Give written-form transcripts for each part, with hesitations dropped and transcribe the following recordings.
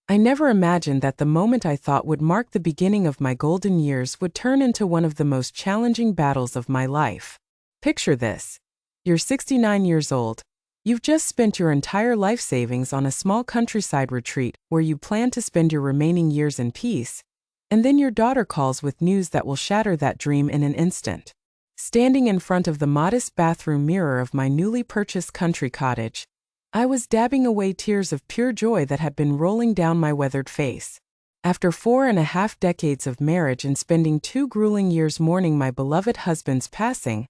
I never imagined that the moment I thought would mark the beginning of my golden years would turn into one of the most challenging battles of my life. Picture this. You're 69 years old. You've just spent your entire life savings on a small countryside retreat where you plan to spend your remaining years in peace, and then your daughter calls with news that will shatter that dream in an instant. Standing in front of the modest bathroom mirror of my newly purchased country cottage, I was dabbing away tears of pure joy that had been rolling down my weathered face. After 4.5 decades of marriage and spending 2 grueling years mourning my beloved husband's passing,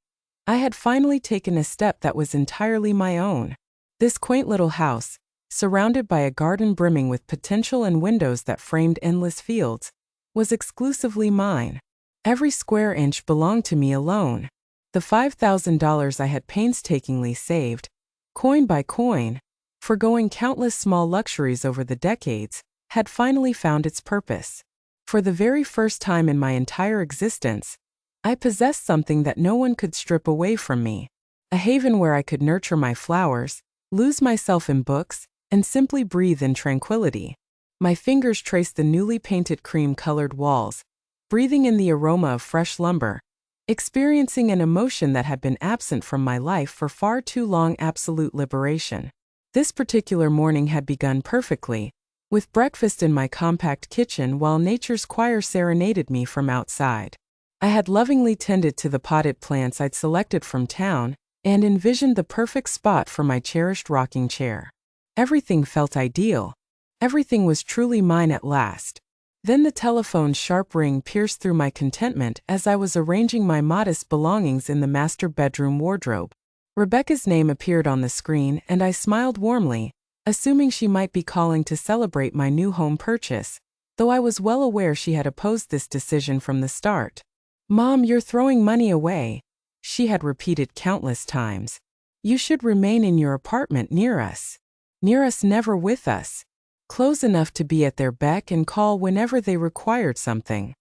I had finally taken a step that was entirely my own. This quaint little house, surrounded by a garden brimming with potential and windows that framed endless fields, was exclusively mine. Every square inch belonged to me alone. The $5,000 I had painstakingly saved, coin by coin, forgoing countless small luxuries over the decades, had finally found its purpose. For the very first time in my entire existence, I possessed something that no one could strip away from me. A haven where I could nurture my flowers, lose myself in books, and simply breathe in tranquility. My fingers traced the newly painted cream-colored walls, breathing in the aroma of fresh lumber, experiencing an emotion that had been absent from my life for far too long: absolute liberation. This particular morning had begun perfectly, with breakfast in my compact kitchen while nature's choir serenaded me from outside. I had lovingly tended to the potted plants I'd selected from town and envisioned the perfect spot for my cherished rocking chair. Everything felt ideal. Everything was truly mine at last. Then the telephone's sharp ring pierced through my contentment as I was arranging my modest belongings in the master bedroom wardrobe. Rebecca's name appeared on the screen and I smiled warmly, assuming she might be calling to celebrate my new home purchase, though I was well aware she had opposed this decision from the start. "Mom, you're throwing money away," she had repeated countless times. "You should remain in your apartment near us. Near us, never with us. Close enough to be at their beck and call whenever they required something."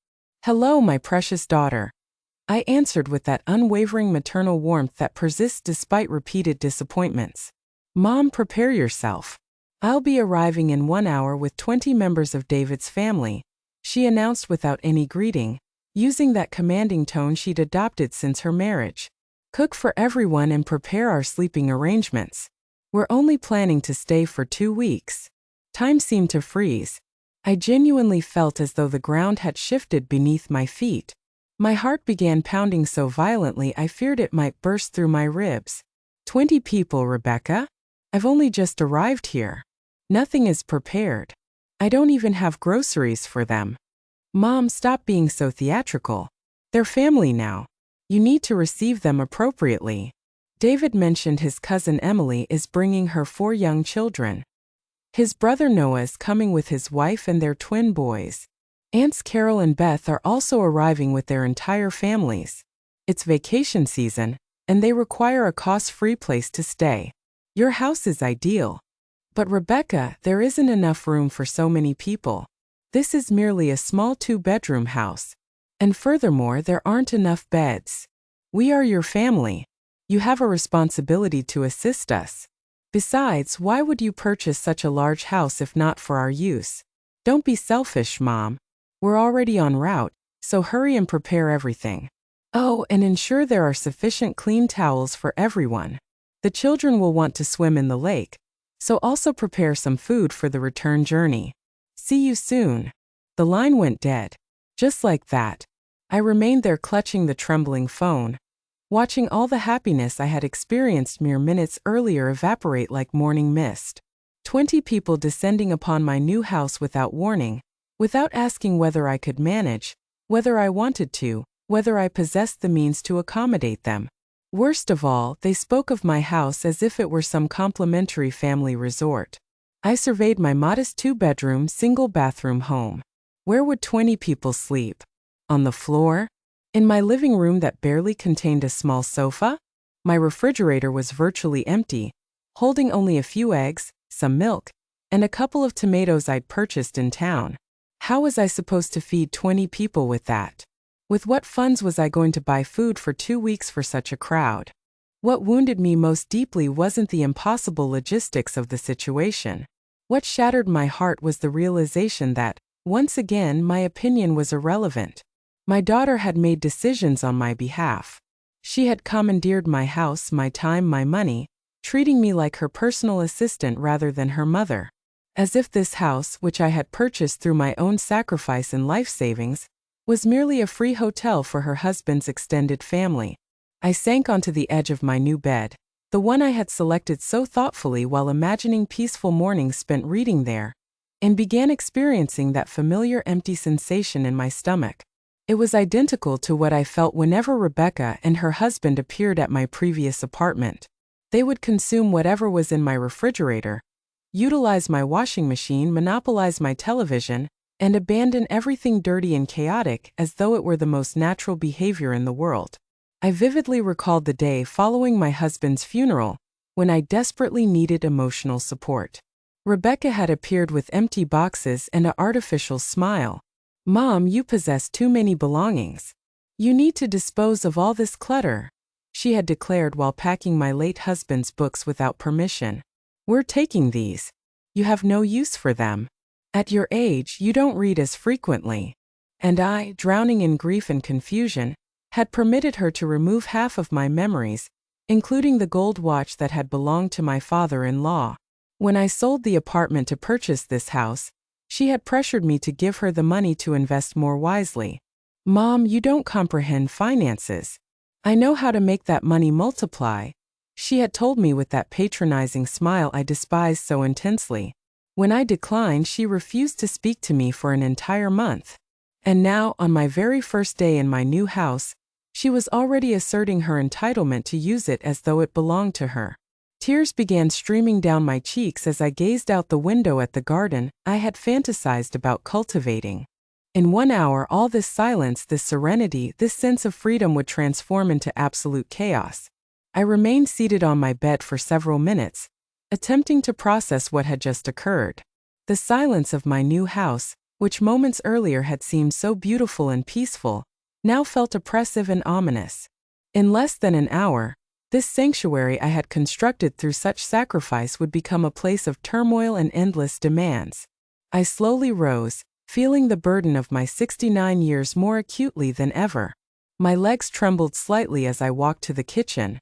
"Hello, my precious daughter," I answered with that unwavering maternal warmth that persists despite repeated disappointments. "Mom, prepare yourself. I'll be arriving in 1 hour with 20 members of David's family," she announced without any greeting, using that commanding tone she'd adopted since her marriage. "Cook for everyone and prepare our sleeping arrangements. We're only planning to stay for 2 weeks." Time seemed to freeze. I genuinely felt as though the ground had shifted beneath my feet. My heart began pounding so violently I feared it might burst through my ribs. 20 people, Rebecca? I've only just arrived here. Nothing is prepared. I don't even have groceries for them. Mom, stop being so theatrical. They're family now. You need to receive them appropriately. David mentioned his cousin Emily is bringing her 4 young children. His brother Noah is coming with his wife and their twin boys. Aunts Carol and Beth are also arriving with their entire families. It's vacation season, and they require a cost-free place to stay. Your house is ideal. But Rebecca, there isn't enough room for so many people. This is merely a small 2-bedroom house. And furthermore, there aren't enough beds. We are your family. You have a responsibility to assist us. Besides, why would you purchase such a large house if not for our use? Don't be selfish, Mom. We're already en route, so hurry and prepare everything. Oh, and ensure there are sufficient clean towels for everyone. The children will want to swim in the lake, so also prepare some food for the return journey. See you soon." The line went dead. Just like that. I remained there clutching the trembling phone, watching all the happiness I had experienced mere minutes earlier evaporate like morning mist. 20 people descending upon my new house without warning, without asking whether I could manage, whether I wanted to, whether I possessed the means to accommodate them. Worst of all, they spoke of my house as if it were some complimentary family resort. I surveyed my modest 2-bedroom, single-bathroom home. Where would 20 people sleep? On the floor? In my living room that barely contained a small sofa? My refrigerator was virtually empty, holding only a few eggs, some milk, and a couple of tomatoes I'd purchased in town. How was I supposed to feed 20 people with that? With what funds was I going to buy food for 2 weeks for such a crowd? What wounded me most deeply wasn't the impossible logistics of the situation. What shattered my heart was the realization that, once again, my opinion was irrelevant. My daughter had made decisions on my behalf. She had commandeered my house, my time, my money, treating me like her personal assistant rather than her mother. As if this house, which I had purchased through my own sacrifice and life savings, was merely a free hotel for her husband's extended family. I sank onto the edge of my new bed, the one I had selected so thoughtfully while imagining peaceful mornings spent reading there, and began experiencing that familiar empty sensation in my stomach. It was identical to what I felt whenever Rebecca and her husband appeared at my previous apartment. They would consume whatever was in my refrigerator, utilize my washing machine, monopolize my television, and abandon everything dirty and chaotic as though it were the most natural behavior in the world. I vividly recalled the day following my husband's funeral, when I desperately needed emotional support. Rebecca had appeared with empty boxes and an artificial smile. "Mom, you possess too many belongings. You need to dispose of all this clutter," she had declared while packing my late husband's books without permission. "We're taking these. You have no use for them. At your age, you don't read as frequently." And I, drowning in grief and confusion, had permitted her to remove half of my memories, including the gold watch that had belonged to my father-in-law. When I sold the apartment to purchase this house, she had pressured me to give her the money to invest more wisely. "Mom, you don't comprehend finances. I know how to make that money multiply," she had told me with that patronizing smile I despised so intensely. When I declined, she refused to speak to me for an entire month. And now, on my very first day in my new house, she was already asserting her entitlement to use it as though it belonged to her. Tears began streaming down my cheeks as I gazed out the window at the garden I had fantasized about cultivating. In 1 hour, all this silence, this serenity, this sense of freedom would transform into absolute chaos. I remained seated on my bed for several minutes, attempting to process what had just occurred. The silence of my new house, which moments earlier had seemed so beautiful and peaceful, now felt oppressive and ominous. In less than an hour, this sanctuary I had constructed through such sacrifice would become a place of turmoil and endless demands. I slowly rose, feeling the burden of my 69 years more acutely than ever. My legs trembled slightly as I walked to the kitchen,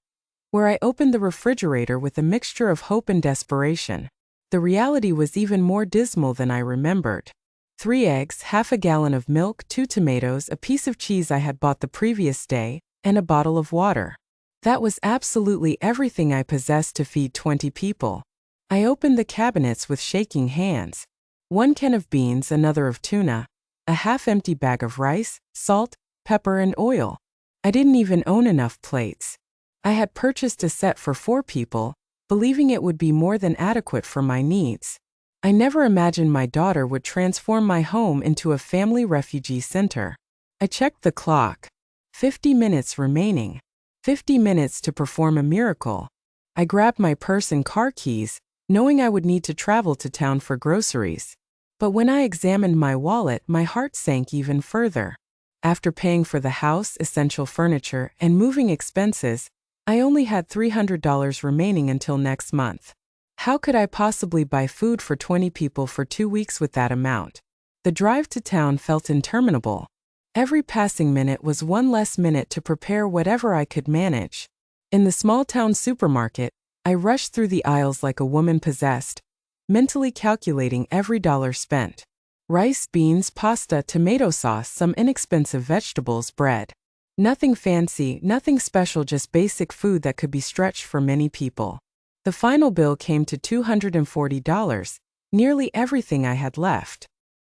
where I opened the refrigerator with a mixture of hope and desperation. The reality was even more dismal than I remembered. 3 eggs, half a gallon of milk, 2 tomatoes, a piece of cheese I had bought the previous day, and a bottle of water. That was absolutely everything I possessed to feed 20 people. I opened the cabinets with shaking hands. 1 can of beans, another of tuna, a half-empty bag of rice, salt, pepper, and oil. I didn't even own enough plates. I had purchased a set for 4 people, believing it would be more than adequate for my needs. I never imagined my daughter would transform my home into a family refugee center. I checked the clock. 50 minutes remaining. 50 minutes to perform a miracle. I grabbed my purse and car keys, knowing I would need to travel to town for groceries. But when I examined my wallet, my heart sank even further. After paying for the house, essential furniture, and moving expenses, I only had $300 remaining until next month. How could I possibly buy food for 20 people for 2 weeks with that amount? The drive to town felt interminable. Every passing minute was one less minute to prepare whatever I could manage. In the small-town supermarket, I rushed through the aisles like a woman possessed, mentally calculating every dollar spent. Rice, beans, pasta, tomato sauce, some inexpensive vegetables, bread. Nothing fancy, nothing special, just basic food that could be stretched for many people. The final bill came to $240, nearly everything I had left.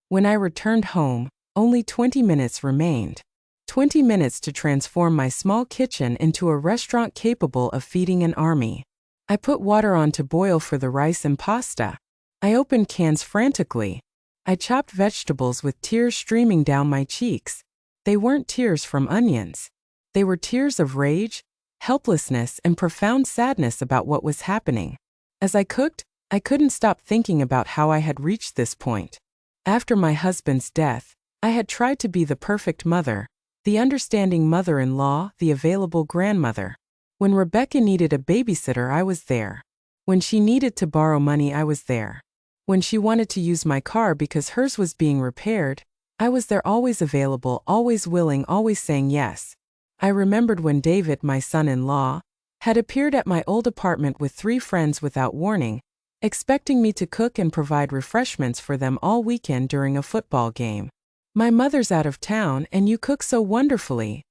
When I returned home, only 20 minutes remained. 20 minutes to transform my small kitchen into a restaurant capable of feeding an army. I put water on to boil for the rice and pasta. I opened cans frantically. I chopped vegetables with tears streaming down my cheeks. They weren't tears from onions. They were tears of rage, helplessness, and profound sadness about what was happening. As I cooked, I couldn't stop thinking about how I had reached this point. After my husband's death, I had tried to be the perfect mother, the understanding mother-in-law, the available grandmother. When Rebecca needed a babysitter, I was there. When she needed to borrow money, I was there. When she wanted to use my car because hers was being repaired, I was there, always available, always willing, always saying yes. I remembered when David, my son-in-law, had appeared at my old apartment with 3 friends without warning, expecting me to cook and provide refreshments for them all weekend during a football game. "My mother's out of town and you cook so wonderfully,"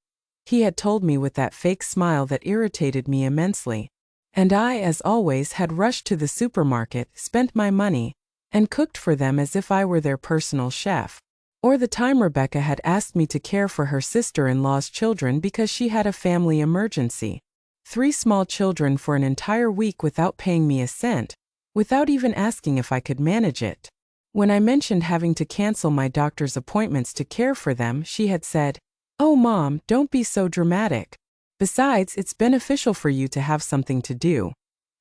he had told me with that fake smile that irritated me immensely. And I, as always, had rushed to the supermarket, spent my money, and cooked for them as if I were their personal chef. Or the time Rebecca had asked me to care for her sister-in-law's children because she had a family emergency. 3 small children for an entire week without paying me a cent, without even asking if I could manage it. When I mentioned having to cancel my doctor's appointments to care for them, she had said, "Oh, Mom, don't be so dramatic. Besides, it's beneficial for you to have something to do,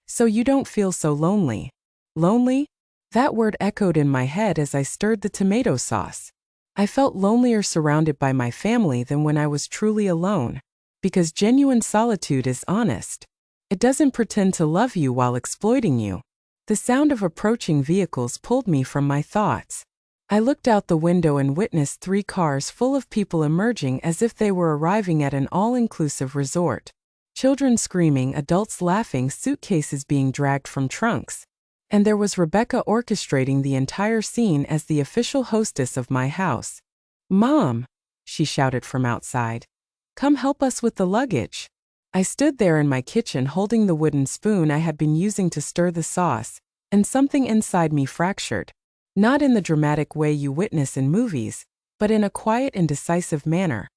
so you don't feel so lonely." Lonely? That word echoed in my head as I stirred the tomato sauce. I felt lonelier surrounded by my family than when I was truly alone, because genuine solitude is honest. It doesn't pretend to love you while exploiting you. The sound of approaching vehicles pulled me from my thoughts. I looked out the window and witnessed 3 cars full of people emerging as if they were arriving at an all-inclusive resort. Children screaming, adults laughing, suitcases being dragged from trunks. And there was Rebecca orchestrating the entire scene as the official hostess of my house. "Mom," she shouted from outside, "come help us with the luggage." I stood there in my kitchen holding the wooden spoon I had been using to stir the sauce, and something inside me fractured. Not in the dramatic way you witness in movies, but in a quiet and decisive manner.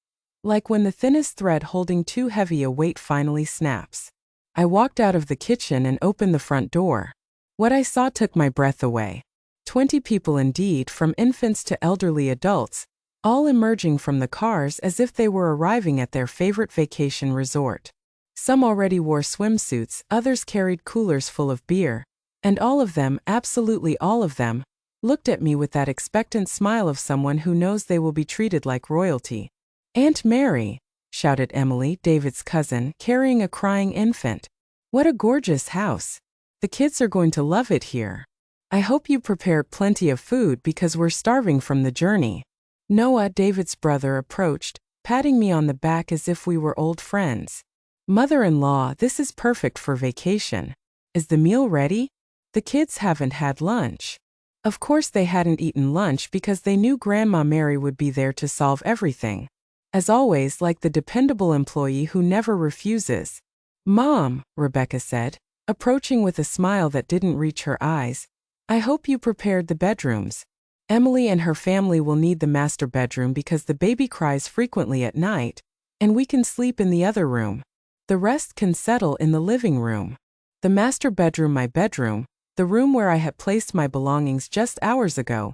Like when the thinnest thread holding too heavy a weight finally snaps. I walked out of the kitchen and opened the front door. What I saw took my breath away. 20 people indeed, from infants to elderly adults, all emerging from the cars as if they were arriving at their favorite vacation resort. Some already wore swimsuits, others carried coolers full of beer, and all of them, absolutely all of them, looked at me with that expectant smile of someone who knows they will be treated like royalty. "Aunt Mary," shouted Emily, David's cousin, carrying a crying infant. "What a gorgeous house. The kids are going to love it here. I hope you prepared plenty of food because we're starving from the journey." Noah, David's brother, approached, patting me on the back as if we were old friends. "Mother-in-law, this is perfect for vacation. Is the meal ready? The kids haven't had lunch." Of course they hadn't eaten lunch because they knew Grandma Mary would be there to solve everything. As always, like the dependable employee who never refuses. "Mom," Rebecca said, approaching with a smile that didn't reach her eyes, "I hope you prepared the bedrooms. Emily and her family will need the master bedroom because the baby cries frequently at night, and we can sleep in the other room. The rest can settle in the living room." The master bedroom, my bedroom, the room where I had placed my belongings just hours ago,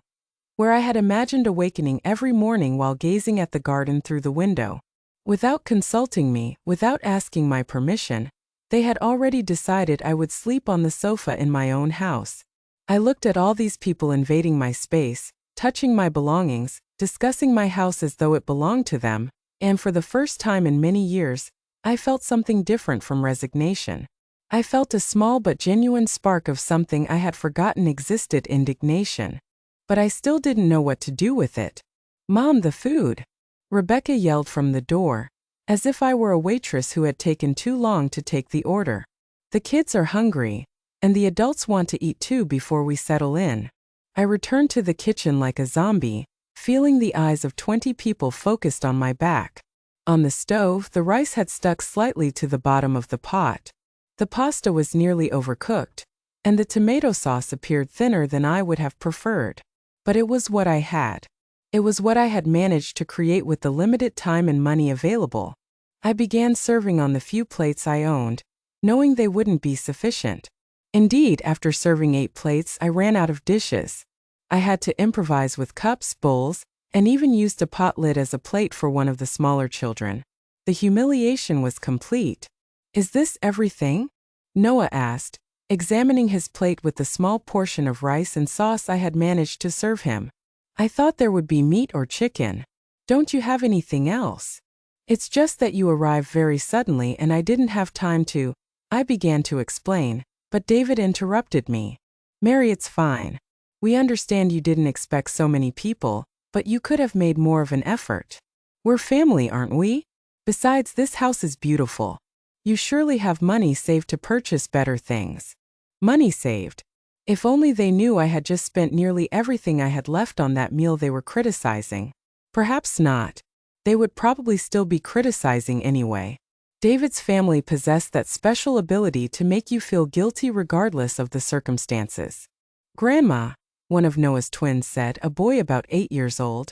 where I had imagined awakening every morning while gazing at the garden through the window. Without consulting me, without asking my permission, they had already decided I would sleep on the sofa in my own house. I looked at all these people invading my space, touching my belongings, discussing my house as though it belonged to them, and for the first time in many years, I felt something different from resignation. I felt a small but genuine spark of something I had forgotten existed: indignation. But I still didn't know what to do with it. "Mom, the food!" Rebecca yelled from the door, as if I were a waitress who had taken too long to take the order. "The kids are hungry, and the adults want to eat too before we settle in." I returned to the kitchen like a zombie, feeling the eyes of 20 people focused on my back. On the stove, the rice had stuck slightly to the bottom of the pot. The pasta was nearly overcooked, and the tomato sauce appeared thinner than I would have preferred. But it was what I had. It was what I had managed to create with the limited time and money available. I began serving on the few plates I owned, knowing they wouldn't be sufficient. Indeed, after serving 8 plates, I ran out of dishes. I had to improvise with cups, bowls, and even used a pot lid as a plate for one of the smaller children. The humiliation was complete. "Is this everything?" Noah asked, examining his plate with the small portion of rice and sauce I had managed to serve him. "I thought there would be meat or chicken. Don't you have anything else?" "It's just that you arrived very suddenly and I didn't have time to," I began to explain, but David interrupted me. "Mary, it's fine. We understand you didn't expect so many people, but you could have made more of an effort. We're family, aren't we? Besides, this house is beautiful. You surely have money saved to purchase better things. Money saved. If only they knew I had just spent nearly everything I had left on that meal they were criticizing. Perhaps not. They would probably still be criticizing anyway. David's family possessed that special ability to make you feel guilty regardless of the circumstances. Grandma, one of Noah's twins said, a boy about 8 years old,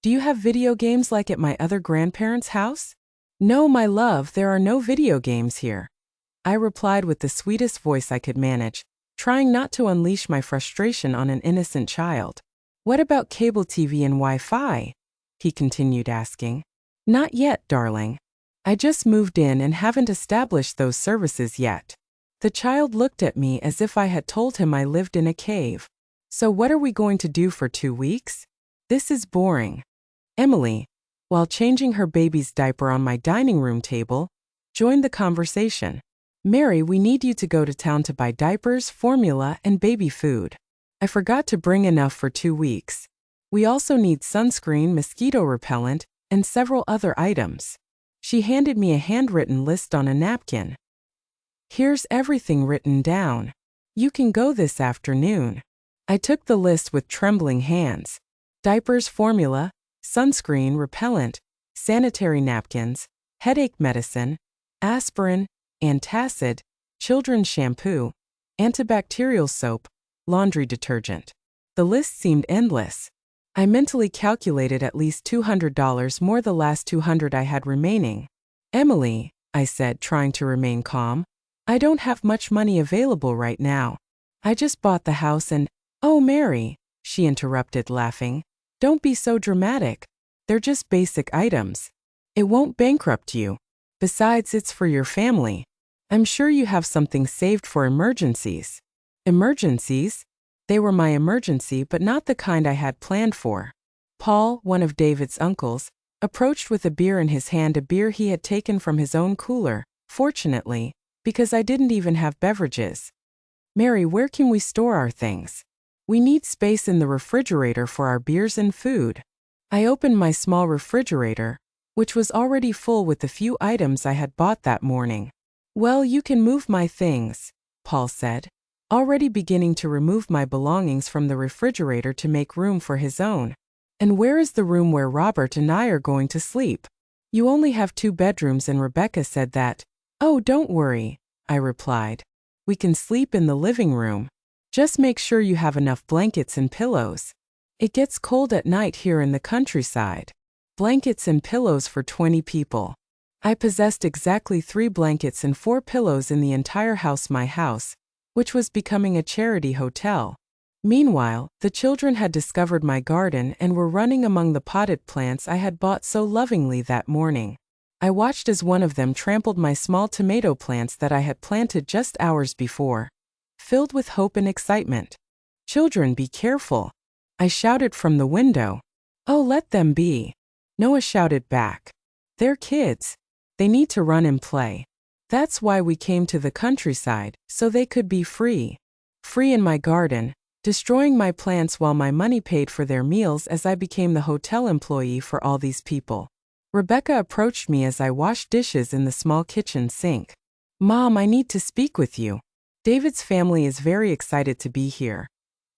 do you have video games like at my other grandparents' house? No, my love, there are no video games here. I replied with the sweetest voice I could manage, trying not to unleash my frustration on an innocent child. What about cable TV and Wi-Fi? He continued asking. Not yet, darling. I just moved in and haven't established those services yet. The child looked at me as if I had told him I lived in a cave. So what are we going to do for 2 weeks? This is boring. Emily, while changing her baby's diaper on my dining room table, joined the conversation. Mary, we need you to go to town to buy diapers, formula, and baby food. I forgot to bring enough for 2 weeks. We also need sunscreen, mosquito repellent, and several other items. She handed me a handwritten list on a napkin. Here's everything written down. You can go this afternoon. I took the list with trembling hands. Diapers, formula, sunscreen, repellent, sanitary napkins, headache medicine, aspirin, antacid, children's shampoo, antibacterial soap, laundry detergent. The list seemed endless. I mentally calculated at least $200 more the last $200 I had remaining. Emily, I said, trying to remain calm, I don't have much money available right now. I just bought the house and, oh Mary, she interrupted, laughing, don't be so dramatic. They're just basic items. It won't bankrupt you. Besides, it's for your family. I'm sure you have something saved for emergencies. Emergencies? They were my emergency, but not the kind I had planned for. Paul, one of David's uncles, approached with a beer in his hand, a beer he had taken from his own cooler, fortunately, because I didn't even have beverages. Mary, where can we store our things? We need space in the refrigerator for our beers and food. I opened my small refrigerator, which was already full with the few items I had bought that morning. Well, you can move my things, Paul said, already beginning to remove my belongings from the refrigerator to make room for his own. And where is the room where Robert and I are going to sleep? You only have 2 bedrooms, and Rebecca said that. Oh, don't worry, I replied. We can sleep in the living room. Just make sure you have enough blankets and pillows. It gets cold at night here in the countryside. Blankets and pillows for 20 people. I possessed exactly 3 blankets and 4 pillows in the entire house, my house, which was becoming a charity hotel. Meanwhile, the children had discovered my garden and were running among the potted plants I had bought so lovingly that morning. I watched as one of them trampled my small tomato plants that I had planted just hours before, filled with hope and excitement. Children, be careful, I shouted from the window. Oh, let them be, Noah shouted back. They're kids. They need to run and play. That's why we came to the countryside, so they could be free. Free in my garden, destroying my plants while my money paid for their meals as I became the hotel employee for all these people. Rebecca approached me as I washed dishes in the small kitchen sink. Mom, I need to speak with you. David's family is very excited to be here.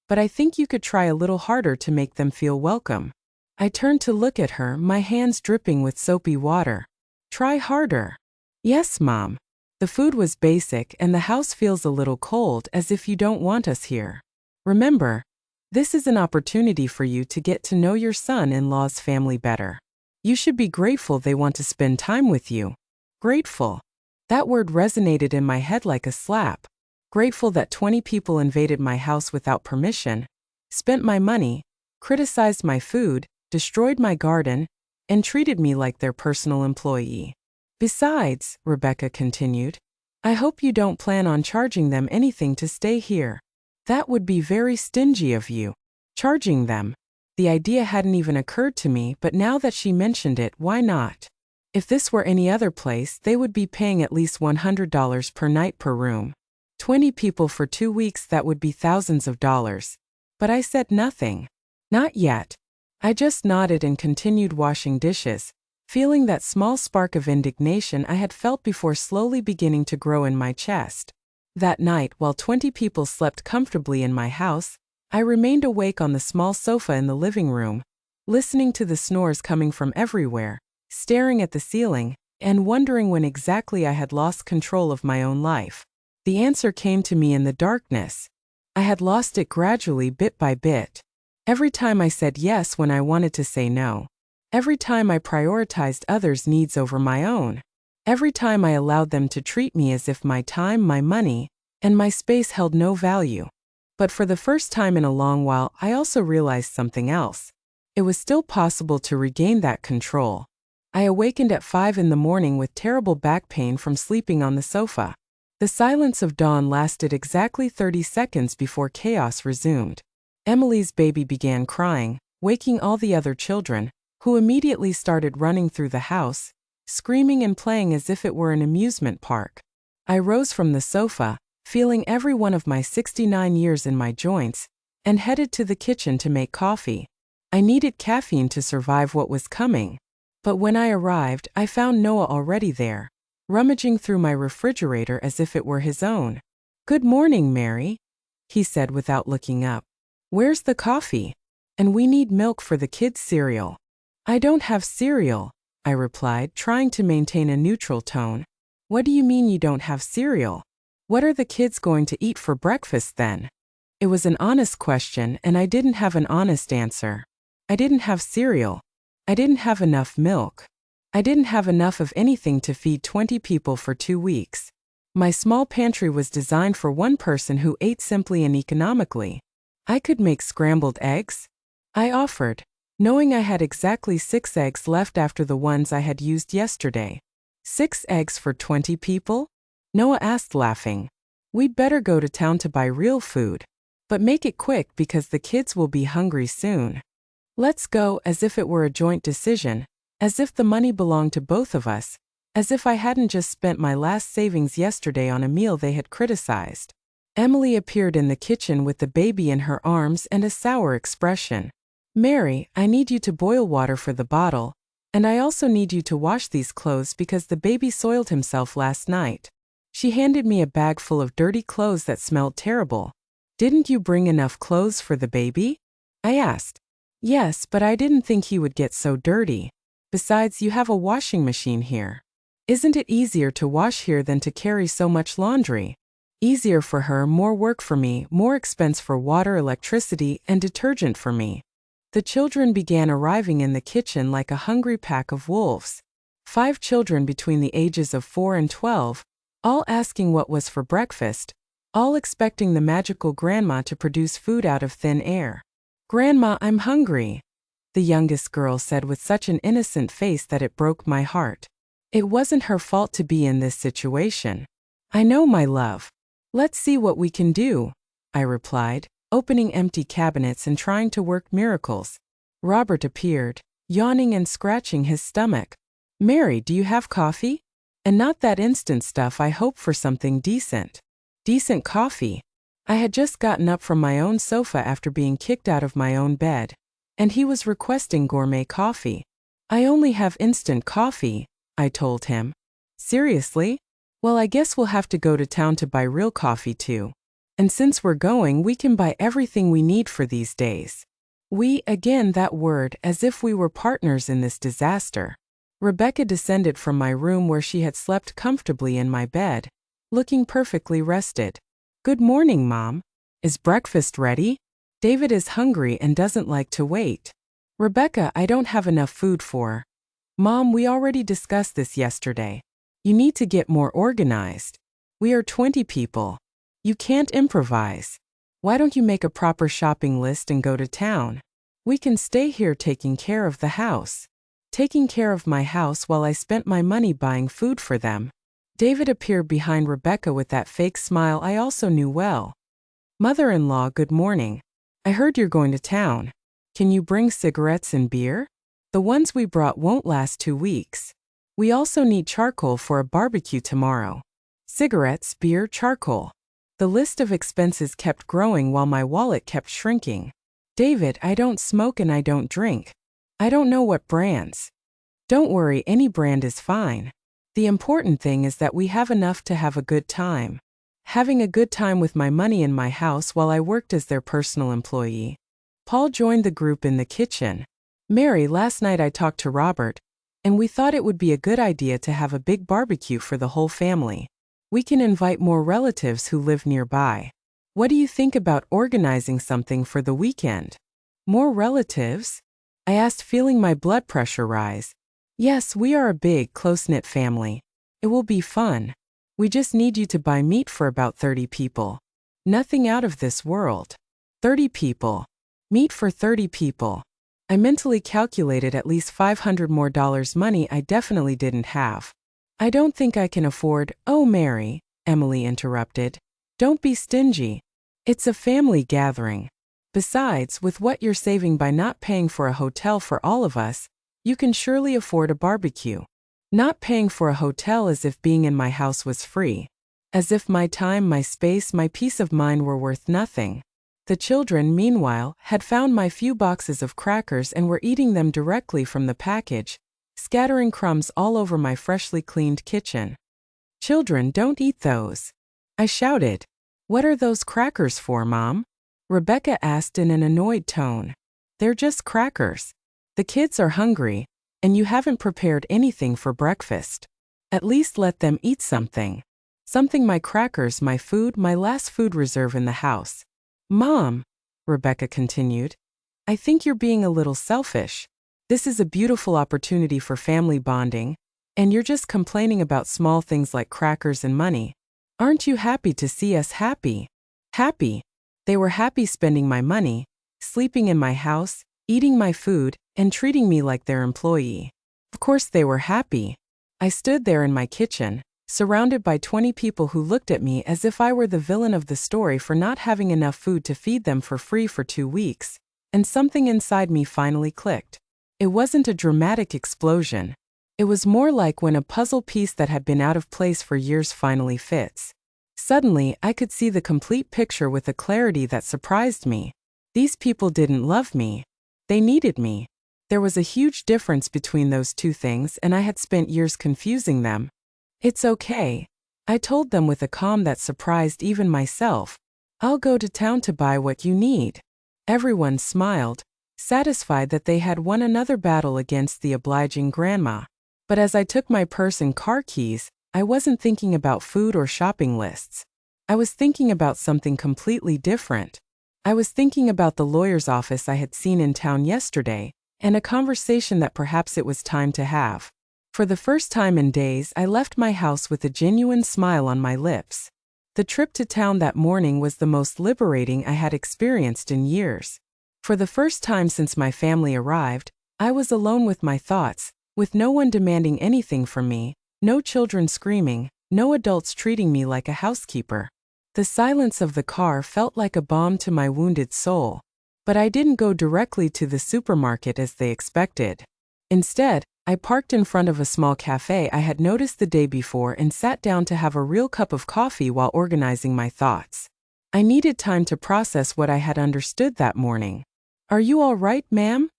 But I think you could try a little harder to make them feel welcome. I turned to look at her, my hands dripping with soapy water. Try harder. Yes, Mom. The food was basic and the house feels a little cold, as if you don't want us here. Remember, this is an opportunity for you to get to know your son-in-law's family better. You should be grateful they want to spend time with you. Grateful. That word resonated in my head like a slap. Grateful that 20 people invaded my house without permission, spent my money, criticized my food, destroyed my garden, and treated me like their personal employee. Besides, Rebecca continued, I hope you don't plan on charging them anything to stay here. That would be very stingy of you. Charging them. The idea hadn't even occurred to me, but now that she mentioned it, why not? If this were any other place, they would be paying at least $100 per night per room. 20 people for 2 weeks, that would be thousands of dollars. But I said nothing. Not yet. I just nodded and continued washing dishes, feeling that small spark of indignation I had felt before slowly beginning to grow in my chest. That night, while 20 people slept comfortably in my house, I remained awake on the small sofa in the living room, listening to the snores coming from everywhere, staring at the ceiling, and wondering when exactly I had lost control of my own life. The answer came to me in the darkness. I had lost it gradually, bit by bit. Every time I said yes when I wanted to say no. Every time I prioritized others' needs over my own. Every time I allowed them to treat me as if my time, my money, and my space held no value. But for the first time in a long while, I also realized something else. It was still possible to regain that control. I awakened at 5 in the morning with terrible back pain from sleeping on the sofa. The silence of dawn lasted exactly 30 seconds before chaos resumed. Emily's baby began crying, waking all the other children, who immediately started running through the house, screaming and playing as if it were an amusement park. I rose from the sofa, feeling every one of my 69 years in my joints, and headed to the kitchen to make coffee. I needed caffeine to survive what was coming. But when I arrived, I found Noah already there, rummaging through my refrigerator as if it were his own. "Good morning, Mary," he said without looking up. "Where's the coffee? And we need milk for the kids' cereal." "I don't have cereal," I replied, trying to maintain a neutral tone. "What do you mean you don't have cereal? What are the kids going to eat for breakfast then?" It was an honest question, and I didn't have an honest answer. I didn't have cereal. I didn't have enough milk. I didn't have enough of anything to feed 20 people for 2 weeks. My small pantry was designed for one person who ate simply and economically. I could make scrambled eggs, I offered, knowing I had exactly 6 eggs left after the ones I had used yesterday. 6 eggs for 20 people? Noah asked, laughing. "We'd better go to town to buy real food. But make it quick because the kids will be hungry soon." "Let's go," as if it were a joint decision, as if the money belonged to both of us, as if I hadn't just spent my last savings yesterday on a meal they had criticized. Emily appeared in the kitchen with the baby in her arms and a sour expression. "Mary, I need you to boil water for the bottle, and I also need you to wash these clothes because the baby soiled himself last night." She handed me a bag full of dirty clothes that smelled terrible. "Didn't you bring enough clothes for the baby?" I asked. "Yes, but I didn't think he would get so dirty. Besides, you have a washing machine here. Isn't it easier to wash here than to carry so much laundry?" Easier for her, more work for me, more expense for water, electricity, and detergent for me. The children began arriving in the kitchen like a hungry pack of wolves. 5 children between the ages of 4 and 12, all asking what was for breakfast, all expecting the magical grandma to produce food out of thin air. "Grandma, I'm hungry," the youngest girl said with such an innocent face that it broke my heart. It wasn't her fault to be in this situation. "I know, my love. Let's see what we can do," I replied, opening empty cabinets and trying to work miracles. Robert appeared, yawning and scratching his stomach. "Mary, do you have coffee? And not that instant stuff. I hope for something decent." Decent coffee? I had just gotten up from my own sofa after being kicked out of my own bed, and he was requesting gourmet coffee. "I only have instant coffee," I told him. "Seriously? Well, I guess we'll have to go to town to buy real coffee too. And since we're going, we can buy everything we need for these days." We, again that word, as if we were partners in this disaster. Rebecca descended from my room where she had slept comfortably in my bed, looking perfectly rested. "Good morning, Mom. Is breakfast ready? David is hungry and doesn't like to wait." "Rebecca, I don't have enough food for." "Mom, we already discussed this yesterday. You need to get more organized. We are 20 people. You can't improvise. Why don't you make a proper shopping list and go to town? We can stay here taking care of the house." Taking care of my house while I spent my money buying food for them. David appeared behind Rebecca with that fake smile I also knew well. "Mother-in-law, good morning. I heard you're going to town. Can you bring cigarettes and beer? The ones we brought won't last 2 weeks. We also need charcoal for a barbecue tomorrow." Cigarettes, beer, charcoal. The list of expenses kept growing while my wallet kept shrinking. David, I don't smoke and I don't drink. I don't know what brands. Don't worry, any brand is fine. The important thing is that we have enough to have a good time. Having a good time with my money in my house while I worked as their personal employee. Paul joined the group in the kitchen. Mary, last night I talked to Robert, and we thought it would be a good idea to have a big barbecue for the whole family. We can invite more relatives who live nearby. What do you think about organizing something for the weekend? More relatives? I asked, feeling my blood pressure rise. Yes, we are a big, close-knit family. It will be fun. We just need you to buy meat for about 30 people. Nothing out of this world. 30 people. Meat for 30 people. I mentally calculated at least $500 more money I definitely didn't have. I don't think I can afford. Oh, Mary, Emily interrupted. Don't be stingy. It's a family gathering. Besides, with what you're saving by not paying for a hotel for all of us, you can surely afford a barbecue. Not paying for a hotel as if being in my house was free. As if my time, my space, my peace of mind were worth nothing. The children, meanwhile, had found my few boxes of crackers and were eating them directly from the package, scattering crumbs all over my freshly cleaned kitchen. Children, don't eat those. I shouted. What are those crackers for, Mom? Rebecca asked in an annoyed tone. They're just crackers. The kids are hungry, and you haven't prepared anything for breakfast. At least let them eat something. Something, my crackers, my food, my last food reserve in the house. Mom, Rebecca continued, I think you're being a little selfish. This is a beautiful opportunity for family bonding, and you're just complaining about small things like crackers and money. Aren't you happy to see us happy? Happy. They were happy spending my money, sleeping in my house, eating my food, and treating me like their employee. Of course they were happy. I stood there in my kitchen, surrounded by 20 people who looked at me as if I were the villain of the story for not having enough food to feed them for free for 2 weeks, and something inside me finally clicked. It wasn't a dramatic explosion. It was more like when a puzzle piece that had been out of place for years finally fits. Suddenly, I could see the complete picture with a clarity that surprised me. These people didn't love me. They needed me. There was a huge difference between those two things, and I had spent years confusing them. It's okay, I told them with a calm that surprised even myself. I'll go to town to buy what you need. Everyone smiled, satisfied that they had won another battle against the obliging grandma. But as I took my purse and car keys, I wasn't thinking about food or shopping lists. I was thinking about something completely different. I was thinking about the lawyer's office I had seen in town yesterday, and a conversation that perhaps it was time to have. For the first time in days, I left my house with a genuine smile on my lips. The trip to town that morning was the most liberating I had experienced in years. For the first time since my family arrived, I was alone with my thoughts, with no one demanding anything from me, no children screaming, no adults treating me like a housekeeper. The silence of the car felt like a balm to my wounded soul. But I didn't go directly to the supermarket as they expected. Instead, I parked in front of a small cafe I had noticed the day before and sat down to have a real cup of coffee while organizing my thoughts. I needed time to process what I had understood that morning. Are you all right, ma'am?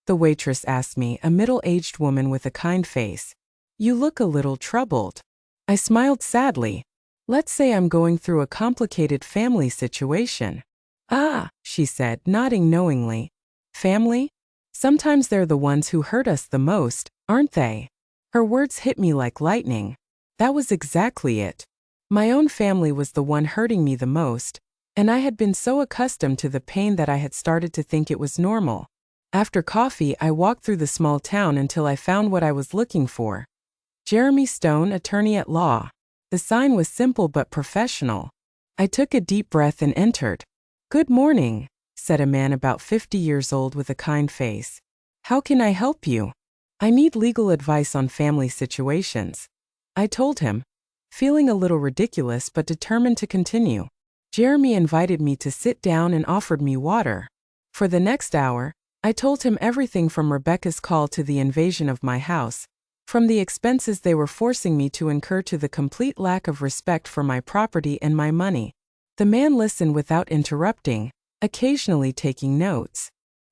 The waitress asked me, a middle-aged woman with a kind face. You look a little troubled. I smiled sadly. Let's say I'm going through a complicated family situation. Ah, she said, nodding knowingly. Family? Sometimes they're the ones who hurt us the most, aren't they? Her words hit me like lightning. That was exactly it. My own family was the one hurting me the most, and I had been so accustomed to the pain that I had started to think it was normal. After coffee, I walked through the small town until I found what I was looking for. Jeremy Stone, attorney at law. The sign was simple but professional. I took a deep breath and entered. Good morning, said a man about 50 years old with a kind face. How can I help you? I need legal advice on family situations. I told him, feeling a little ridiculous but determined to continue. Jeremy invited me to sit down and offered me water. For the next hour, I told him everything from Rebecca's call to the invasion of my house, from the expenses they were forcing me to incur to the complete lack of respect for my property and my money. The man listened without interrupting, occasionally taking notes.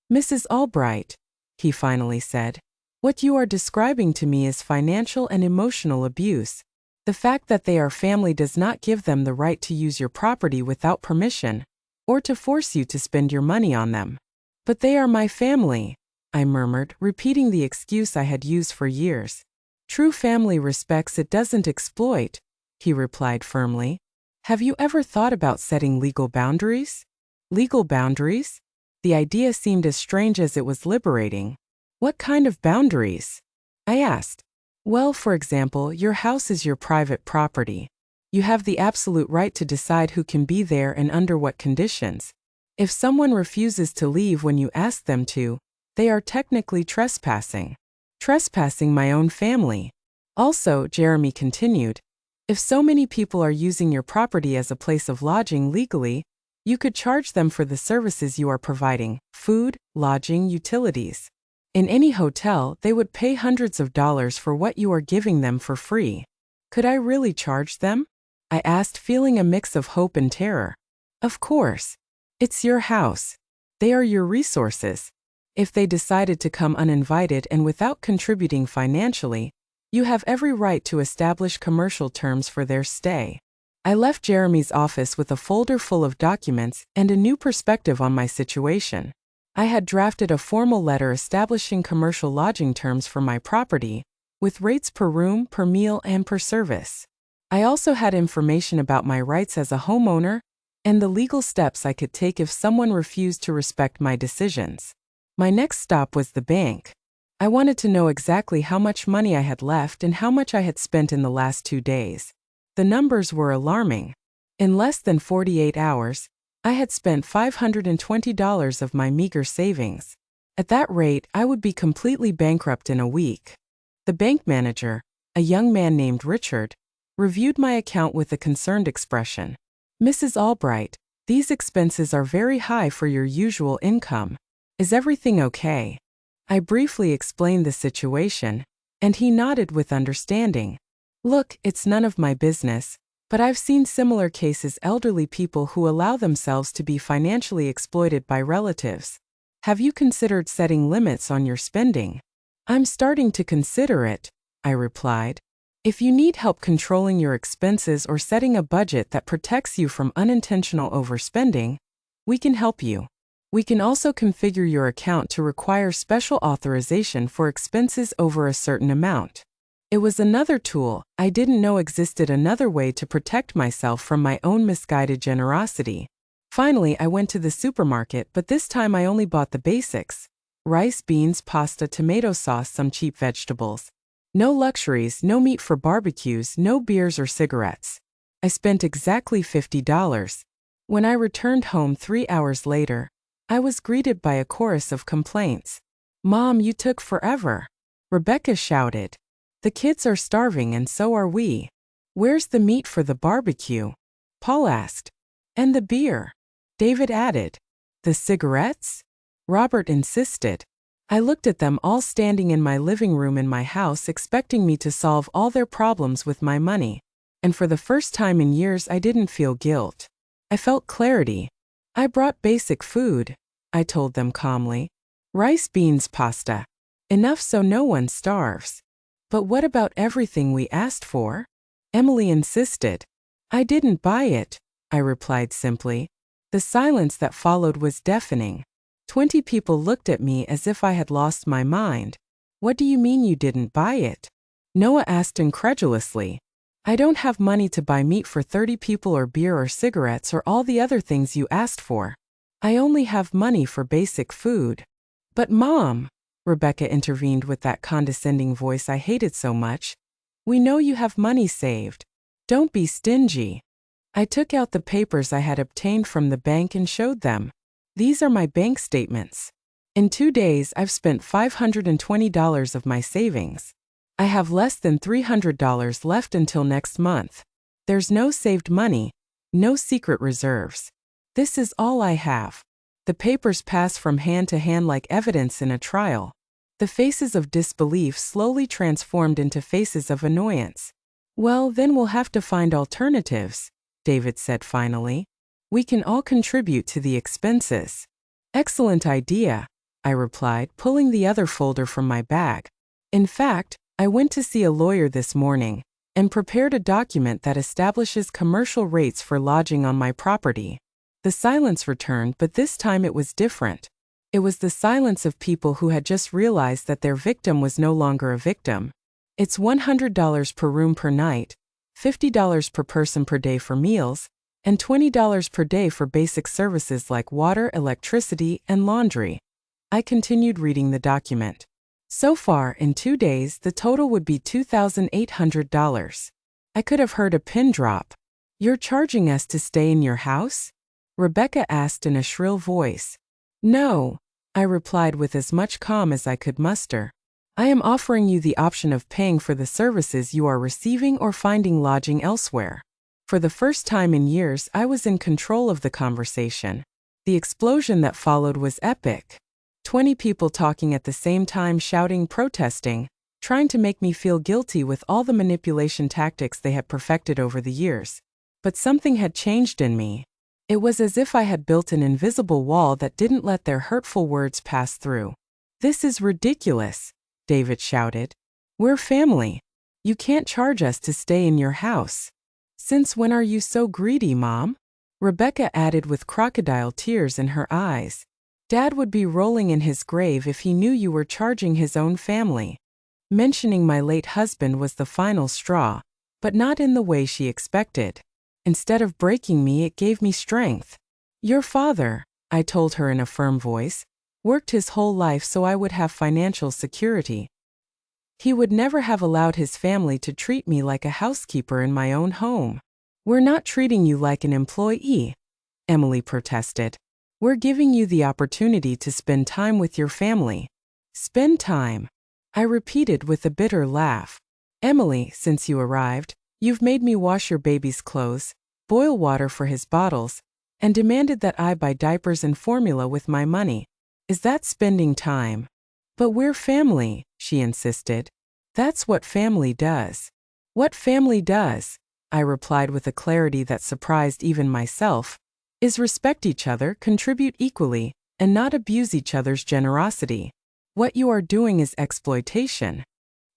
Mrs. Albright, he finally said, what you are describing to me is financial and emotional abuse. The fact that they are family does not give them the right to use your property without permission, or to force you to spend your money on them. But they are my family, I murmured, repeating the excuse I had used for years. True family respects it doesn't exploit, he replied firmly. Have you ever thought about setting legal boundaries? Legal boundaries? The idea seemed as strange as it was liberating. What kind of boundaries? I asked. Well, for example, your house is your private property. You have the absolute right to decide who can be there and under what conditions. If someone refuses to leave when you ask them to, they are technically trespassing. Trespassing my own family. Also, Jeremy continued, if so many people are using your property as a place of lodging legally, you could charge them for the services you are providing, food, lodging, utilities. In any hotel, they would pay hundreds of dollars for what you are giving them for free. Could I really charge them? I asked, feeling a mix of hope and terror. Of course. It's your house. They are your resources. If they decided to come uninvited and without contributing financially, you have every right to establish commercial terms for their stay. I left Jeremy's office with a folder full of documents and a new perspective on my situation. I had drafted a formal letter establishing commercial lodging terms for my property, with rates per room, per meal, and per service. I also had information about my rights as a homeowner and the legal steps I could take if someone refused to respect my decisions. My next stop was the bank. I wanted to know exactly how much money I had left and how much I had spent in the last 2 days. The numbers were alarming. In less than 48 hours, I had spent $520 of my meager savings. At that rate, I would be completely bankrupt in a week. The bank manager, a young man named Richard, reviewed my account with a concerned expression. Mrs. Albright, these expenses are very high for your usual income. Is everything okay? I briefly explained the situation, and he nodded with understanding. Look, it's none of my business, but I've seen similar cases: elderly people who allow themselves to be financially exploited by relatives. Have you considered setting limits on your spending? I'm starting to consider it, I replied. If you need help controlling your expenses or setting a budget that protects you from unintentional overspending, we can help you. We can also configure your account to require special authorization for expenses over a certain amount. It was another tool I didn't know existed, another way to protect myself from my own misguided generosity. Finally, I went to the supermarket, but this time I only bought the basics: rice, beans, pasta, tomato sauce, some cheap vegetables. No luxuries, no meat for barbecues, no beers or cigarettes. I spent exactly $50. When I returned home 3 hours later, I was greeted by a chorus of complaints. Mom, you took forever. Rebecca shouted. The kids are starving and so are we. Where's the meat for the barbecue? Paul asked. And the beer? David added. The cigarettes? Robert insisted. I looked at them all standing in my living room in my house, expecting me to solve all their problems with my money. And for the first time in years, I didn't feel guilt. I felt clarity. I brought basic food, I told them calmly. Rice, beans, pasta. Enough so no one starves. But what about everything we asked for? Emily insisted. I didn't buy it, I replied simply. The silence that followed was deafening. 20 people looked at me as if I had lost my mind. What do you mean you didn't buy it? Noah asked incredulously. I don't have money to buy meat for 30 people or beer or cigarettes or all the other things you asked for. I only have money for basic food. But Mom, Rebecca intervened with that condescending voice I hated so much, we know you have money saved. Don't be stingy. I took out the papers I had obtained from the bank and showed them. These are my bank statements. In 2 days, I've spent $520 of my savings. I have less than $300 left until next month. There's no saved money, no secret reserves. This is all I have. The papers pass from hand to hand like evidence in a trial. The faces of disbelief slowly transformed into faces of annoyance. Well, then we'll have to find alternatives, David said finally. We can all contribute to the expenses. Excellent idea, I replied, pulling the other folder from my bag. In fact, I went to see a lawyer this morning and prepared a document that establishes commercial rates for lodging on my property. The silence returned, but this time it was different. It was the silence of people who had just realized that their victim was no longer a victim. It's $100 per room per night, $50 per person per day for meals, and $20 per day for basic services like water, electricity, and laundry. I continued reading the document. So far, in 2 days, the total would be $2,800. I could have heard a pin drop. You're charging us to stay in your house? Rebecca asked in a shrill voice. No, I replied with as much calm as I could muster. I am offering you the option of paying for the services you are receiving or finding lodging elsewhere. For the first time in years, I was in control of the conversation. The explosion that followed was epic. 20 people talking at the same time, shouting, protesting, trying to make me feel guilty with all the manipulation tactics they had perfected over the years. But something had changed in me. It was as if I had built an invisible wall that didn't let their hurtful words pass through. This is ridiculous, David shouted. We're family. You can't charge us to stay in your house. Since when are you so greedy, Mom? Rebecca added with crocodile tears in her eyes. Dad would be rolling in his grave if he knew you were charging his own family. Mentioning my late husband was the final straw, but not in the way she expected. Instead of breaking me, it gave me strength. Your father, I told her in a firm voice, worked his whole life so I would have financial security. He would never have allowed his family to treat me like a housekeeper in my own home. We're not treating you like an employee, Emily protested. We're giving you the opportunity to spend time with your family. Spend time, I repeated with a bitter laugh. Emily, since you arrived, you've made me wash your baby's clothes, boil water for his bottles, and demanded that I buy diapers and formula with my money. Is that spending time? But we're family, she insisted. That's what family does. What family does, I replied with a clarity that surprised even myself, is respect each other, contribute equally, and not abuse each other's generosity. What you are doing is exploitation.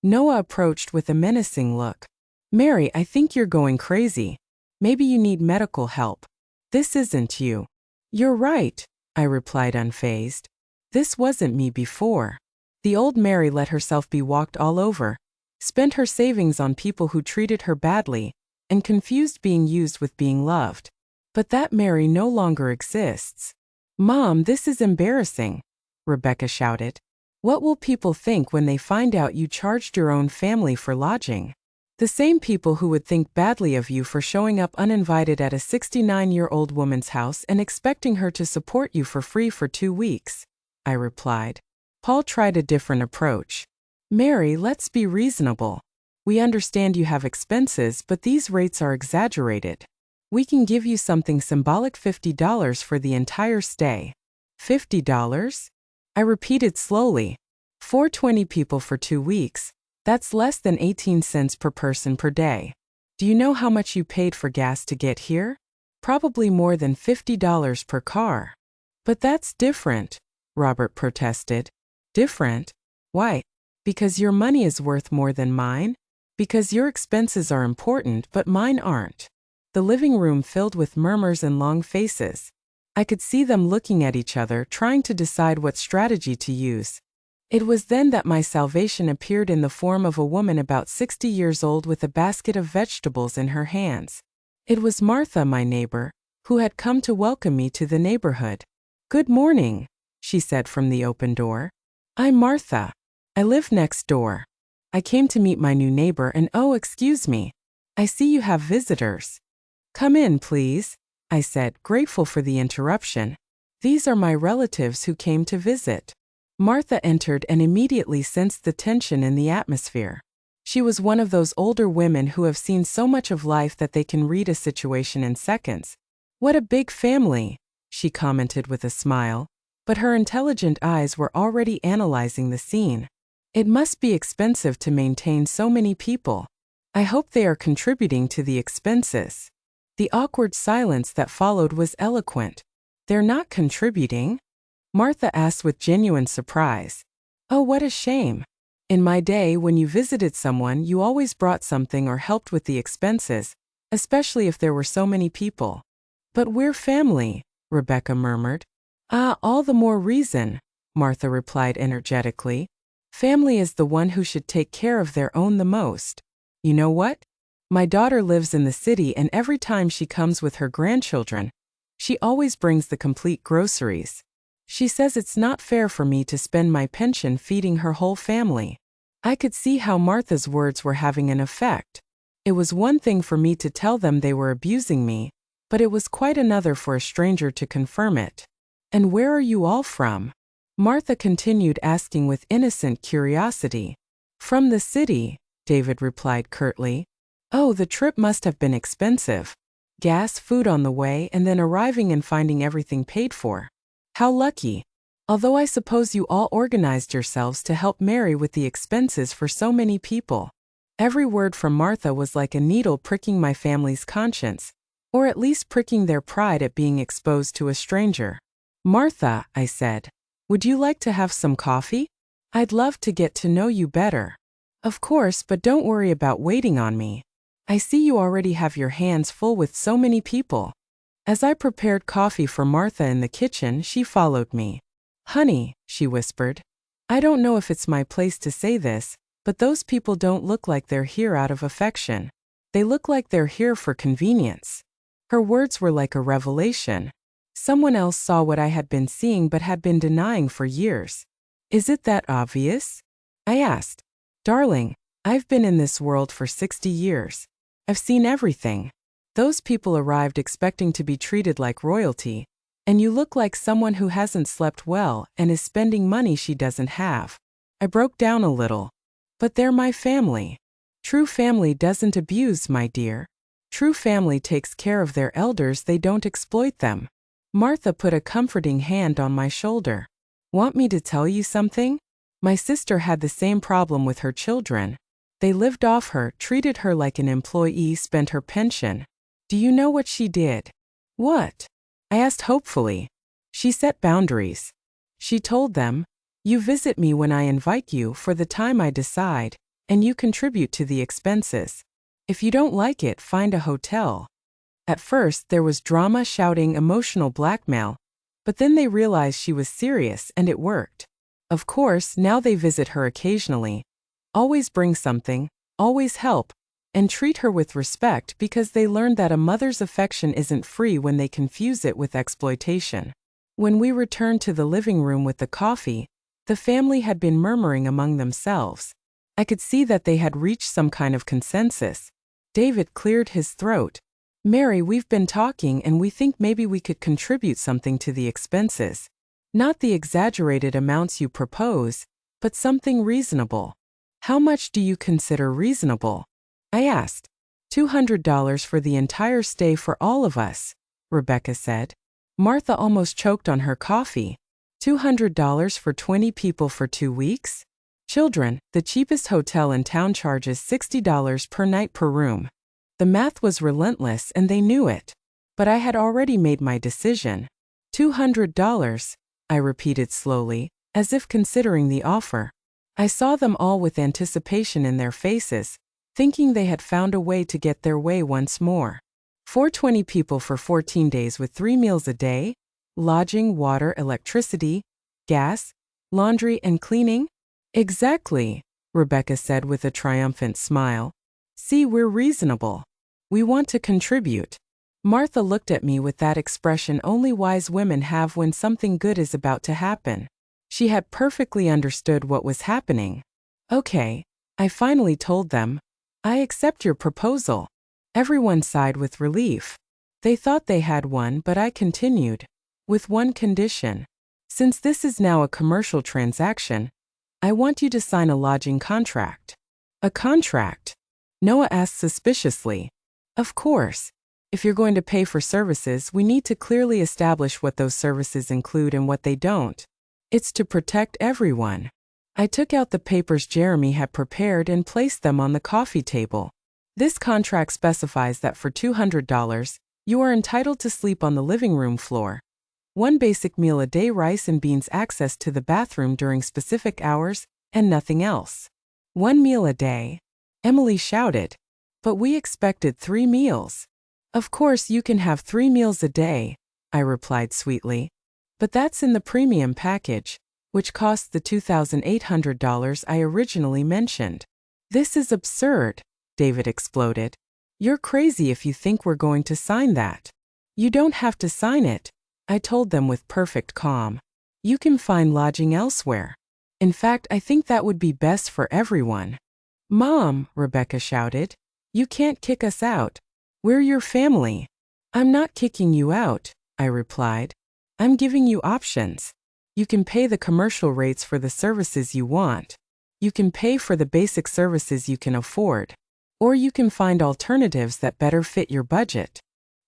Noah approached with a menacing look. Mary, I think you're going crazy. Maybe you need medical help. This isn't you. You're right, I replied unfazed. This wasn't me before. The old Mary let herself be walked all over, spent her savings on people who treated her badly, and confused being used with being loved. But that Mary no longer exists. Mom, this is embarrassing, Rebecca shouted. What will people think when they find out you charged your own family for lodging? The same people who would think badly of you for showing up uninvited at a 69-year-old woman's house and expecting her to support you for free for 2 weeks, I replied. Paul tried a different approach. Mary, let's be reasonable. We understand you have expenses, but these rates are exaggerated. We can give you something symbolic, $50 for the entire stay. $50? I repeated slowly. For 20 people for 2 weeks, that's less than 18 cents per person per day. Do you know how much you paid for gas to get here? Probably more than $50 per car. But that's different, Robert protested. Different? Why? Because your money is worth more than mine? Because your expenses are important but mine aren't. The living room filled with murmurs and long faces. I could see them looking at each other, trying to decide what strategy to use. It was then that my salvation appeared in the form of a woman about 60 years old with a basket of vegetables in her hands. It was Martha, my neighbor, who had come to welcome me to the neighborhood. Good morning, she said from the open door. I'm Martha. I live next door. I came to meet my new neighbor and excuse me. I see you have visitors. Come in, please, I said, grateful for the interruption. These are my relatives who came to visit. Martha entered and immediately sensed the tension in the atmosphere. She was one of those older women who have seen so much of life that they can read a situation in seconds. What a big family, she commented with a smile, but her intelligent eyes were already analyzing the scene. It must be expensive to maintain so many people. I hope they are contributing to the expenses. The awkward silence that followed was eloquent. They're not contributing? Martha asked with genuine surprise. Oh, what a shame. In my day, when you visited someone, you always brought something or helped with the expenses, especially if there were so many people. But we're family, Rebecca murmured. Ah, all the more reason, Martha replied energetically. Family is the one who should take care of their own the most. You know what? My daughter lives in the city, and every time she comes with her grandchildren, she always brings the complete groceries. She says it's not fair for me to spend my pension feeding her whole family. I could see how Martha's words were having an effect. It was one thing for me to tell them they were abusing me, but it was quite another for a stranger to confirm it. And where are you all from? Martha continued asking with innocent curiosity. From the city, David replied curtly. Oh, the trip must have been expensive. Gas, food on the way, and then arriving and finding everything paid for. How lucky. Although I suppose you all organized yourselves to help Mary with the expenses for so many people. Every word from Martha was like a needle pricking my family's conscience, or at least pricking their pride at being exposed to a stranger. Martha, I said, would you like to have some coffee? I'd love to get to know you better. Of course, but don't worry about waiting on me. I see you already have your hands full with so many people. As I prepared coffee for Martha in the kitchen, she followed me. Honey, she whispered, I don't know if it's my place to say this, but those people don't look like they're here out of affection. They look like they're here for convenience. Her words were like a revelation. Someone else saw what I had been seeing but had been denying for years. Is it that obvious? I asked. Darling, I've been in this world for 60 years. I've seen everything. Those people arrived expecting to be treated like royalty, and you look like someone who hasn't slept well and is spending money she doesn't have. I broke down a little. But they're my family. True family doesn't abuse, my dear. True family takes care of their elders, they don't exploit them. Martha put a comforting hand on my shoulder. Want me to tell you something? My sister had the same problem with her children. They lived off her, treated her like an employee, spent her pension. Do you know what she did? What? I asked hopefully. She set boundaries. She told them, you visit me when I invite you for the time I decide, and you contribute to the expenses. If you don't like it, find a hotel. At first, there was drama, shouting, emotional blackmail, but then they realized she was serious and it worked. Of course, now they visit her occasionally. Always bring something, always help, and treat her with respect because they learned that a mother's affection isn't free when they confuse it with exploitation. When we returned to the living room with the coffee, the family had been murmuring among themselves. I could see that they had reached some kind of consensus. David cleared his throat. Mary, we've been talking and we think maybe we could contribute something to the expenses. Not the exaggerated amounts you propose, but something reasonable. How much do you consider reasonable? I asked. $200 for the entire stay for all of us, Rebecca said. Martha almost choked on her coffee. $200 for 20 people for 2 weeks? Children, the cheapest hotel in town charges $60 per night per room. The math was relentless and they knew it. But I had already made my decision. $200, I repeated slowly, as if considering the offer. I saw them all with anticipation in their faces, thinking they had found a way to get their way once more. 420 people for 14 days with 3 meals a day? Lodging, water, electricity, gas, laundry, and cleaning? Exactly, Rebecca said with a triumphant smile. See, we're reasonable. We want to contribute. Martha looked at me with that expression only wise women have when something good is about to happen. She had perfectly understood what was happening. Okay, I finally told them. I accept your proposal. Everyone sighed with relief. They thought they had one, but I continued. With one condition. Since this is now a commercial transaction, I want you to sign a lodging contract. A contract? Noah asked suspiciously. Of course. If you're going to pay for services, we need to clearly establish what those services include and what they don't. It's to protect everyone. I took out the papers Jeremy had prepared and placed them on the coffee table. This contract specifies that for $200, You are entitled to sleep on the living room floor. One basic meal a day, rice and beans, access to the bathroom during specific hours, and nothing else. 1 meal a day? Emily shouted. But we expected 3 meals. Of course you can have 3 meals a day, I replied sweetly. But that's in the premium package, which costs the $2,800 I originally mentioned. This is absurd, David exploded. You're crazy if you think we're going to sign that. You don't have to sign it, I told them with perfect calm. You can find lodging elsewhere. In fact, I think that would be best for everyone. Mom, Rebecca shouted. You can't kick us out. We're your family. I'm not kicking you out, I replied. I'm giving you options. You can pay the commercial rates for the services you want. You can pay for the basic services you can afford. Or you can find alternatives that better fit your budget.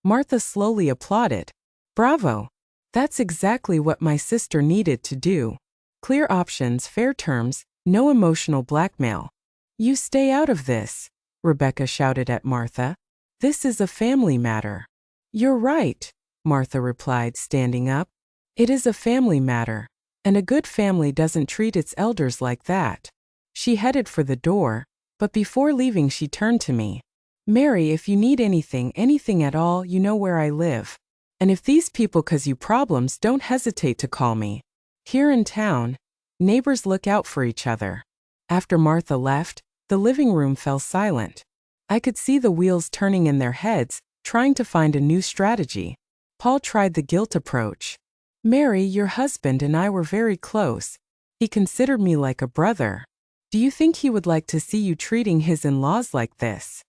Martha slowly applauded. Bravo! That's exactly what my sister needed to do. Clear options, fair terms, no emotional blackmail. You stay out of this, Rebecca shouted at Martha. This is a family matter. You're right, Martha replied, standing up. It is a family matter, and a good family doesn't treat its elders like that. She headed for the door, but before leaving she turned to me. Mary, if you need anything at all, you know where I live. And if these people cause you problems, don't hesitate to call me. Here in town, neighbors look out for each other. After Martha left, the living room fell silent. I could see the wheels turning in their heads, trying to find a new strategy. Paul tried the guilt approach. Mary, your husband and I were very close. He considered me like a brother. Do you think he would like to see you treating his in-laws like this?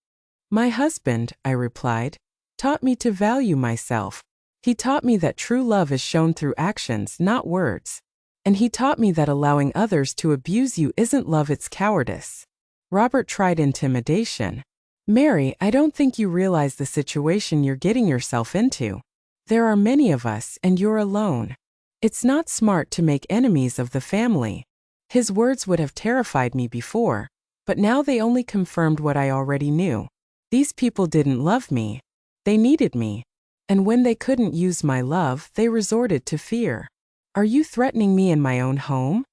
My husband, I replied, taught me to value myself. He taught me that true love is shown through actions, not words. And he taught me that allowing others to abuse you isn't love, it's cowardice. Robert tried intimidation. Mary, I don't think you realize the situation you're getting yourself into. There are many of us, and you're alone. It's not smart to make enemies of the family. His words would have terrified me before, but now they only confirmed what I already knew. These people didn't love me. They needed me. And when they couldn't use my love, they resorted to fear. Are you threatening me in my own home?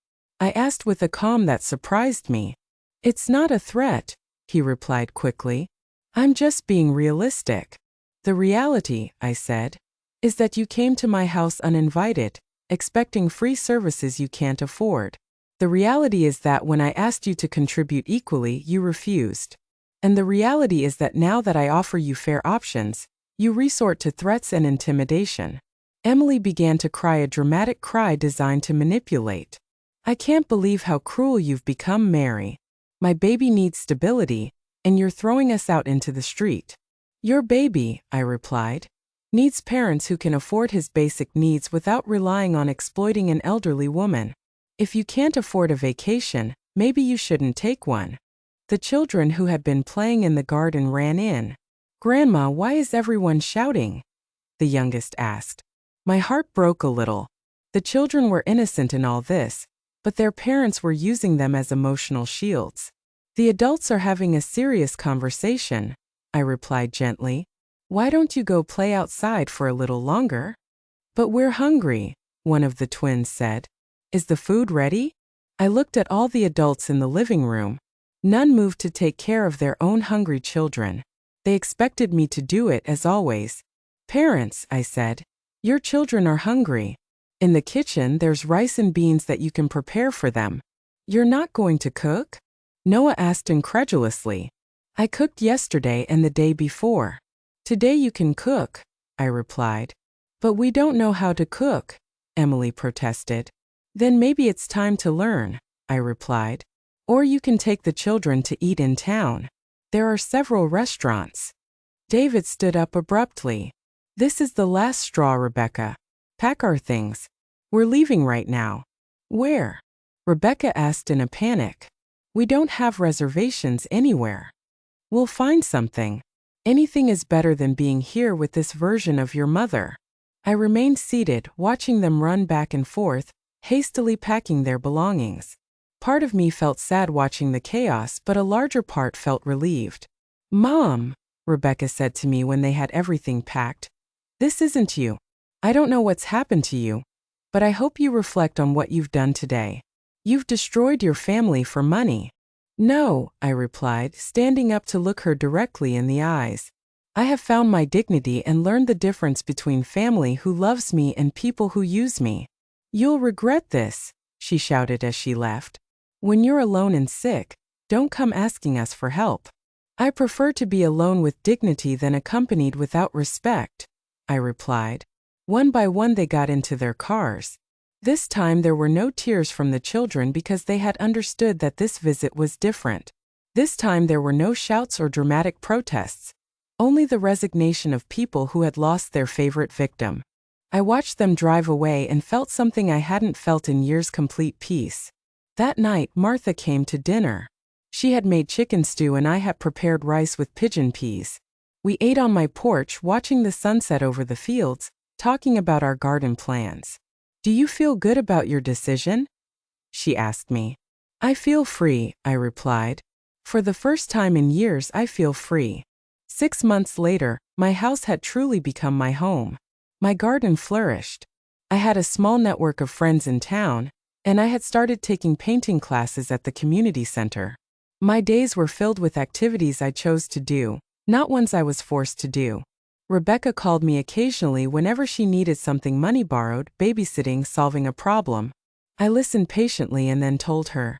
I asked with a calm that surprised me. It's not a threat, he replied quickly. I'm just being realistic. The reality, I said, is that you came to my house uninvited, expecting free services you can't afford. The reality is that when I asked you to contribute equally, you refused. And the reality is that now that I offer you fair options, you resort to threats and intimidation. Emily began to cry, a dramatic cry designed to manipulate. I can't believe how cruel you've become, Mary. My baby needs stability, and you're throwing us out into the street. Your baby, I replied, needs parents who can afford his basic needs without relying on exploiting an elderly woman. If you can't afford a vacation, maybe you shouldn't take one. The children who had been playing in the garden ran in. Grandma, why is everyone shouting? The youngest asked. My heart broke a little. The children were innocent in all this, but their parents were using them as emotional shields. The adults are having a serious conversation, I replied gently. Why don't you go play outside for a little longer? But we're hungry, one of the twins said. Is the food ready? I looked at all the adults in the living room. None moved to take care of their own hungry children. They expected me to do it as always. Parents, I said, your children are hungry. In the kitchen there's rice and beans that you can prepare for them. You're not going to cook? Noah asked incredulously. I cooked yesterday and the day before. Today you can cook, I replied. But we don't know how to cook, Emily protested. Then maybe it's time to learn, I replied. Or you can take the children to eat in town. There are several restaurants. David stood up abruptly. This is the last straw, Rebecca. Pack our things. We're leaving right now. Where? Rebecca asked in a panic. We don't have reservations anywhere. We'll find something. Anything is better than being here with this version of your mother. I remained seated, watching them run back and forth, hastily packing their belongings. Part of me felt sad watching the chaos, but a larger part felt relieved. Mom, Rebecca said to me when they had everything packed. This isn't you. I don't know what's happened to you, but I hope you reflect on what you've done today. You've destroyed your family for money. No, I replied, standing up to look her directly in the eyes. I have found my dignity and learned the difference between family who loves me and people who use me. You'll regret this, she shouted as she left. When you're alone and sick, don't come asking us for help. I prefer to be alone with dignity than accompanied without respect, I replied. One by one they got into their cars. This time there were no tears from the children because they had understood that this visit was different. This time there were no shouts or dramatic protests, only the resignation of people who had lost their favorite victim. I watched them drive away and felt something I hadn't felt in years: complete peace. That night Martha came to dinner. She had made chicken stew and I had prepared rice with pigeon peas. We ate on my porch watching the sunset over the fields, talking about our garden plans. Do you feel good about your decision? She asked me. I feel free, I replied. For the first time in years I feel free. 6 months later, my house had truly become my home. My garden flourished. I had a small network of friends in town, and I had started taking painting classes at the community center. My days were filled with activities I chose to do, not ones I was forced to do. Rebecca called me occasionally whenever she needed something: money borrowed, babysitting, solving a problem. I listened patiently and then told her,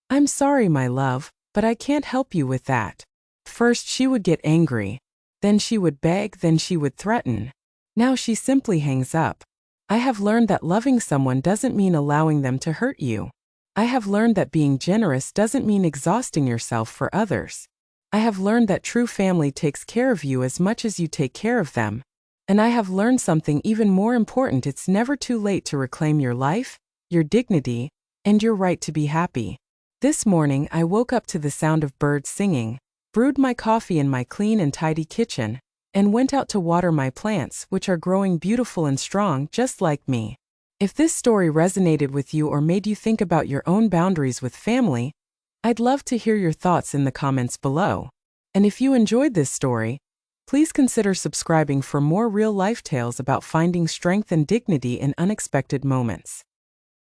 I'm sorry, my love, but I can't help you with that. First she would get angry. Then she would beg, then she would threaten. Now she simply hangs up. I have learned that loving someone doesn't mean allowing them to hurt you. I have learned that being generous doesn't mean exhausting yourself for others. I have learned that true family takes care of you as much as you take care of them. And I have learned something even more important: it's never too late to reclaim your life, your dignity, and your right to be happy. This morning I woke up to the sound of birds singing, brewed my coffee in my clean and tidy kitchen, and went out to water my plants, which are growing beautiful and strong just like me. If this story resonated with you or made you think about your own boundaries with family, I'd love to hear your thoughts in the comments below. And if you enjoyed this story, please consider subscribing for more real-life tales about finding strength and dignity in unexpected moments.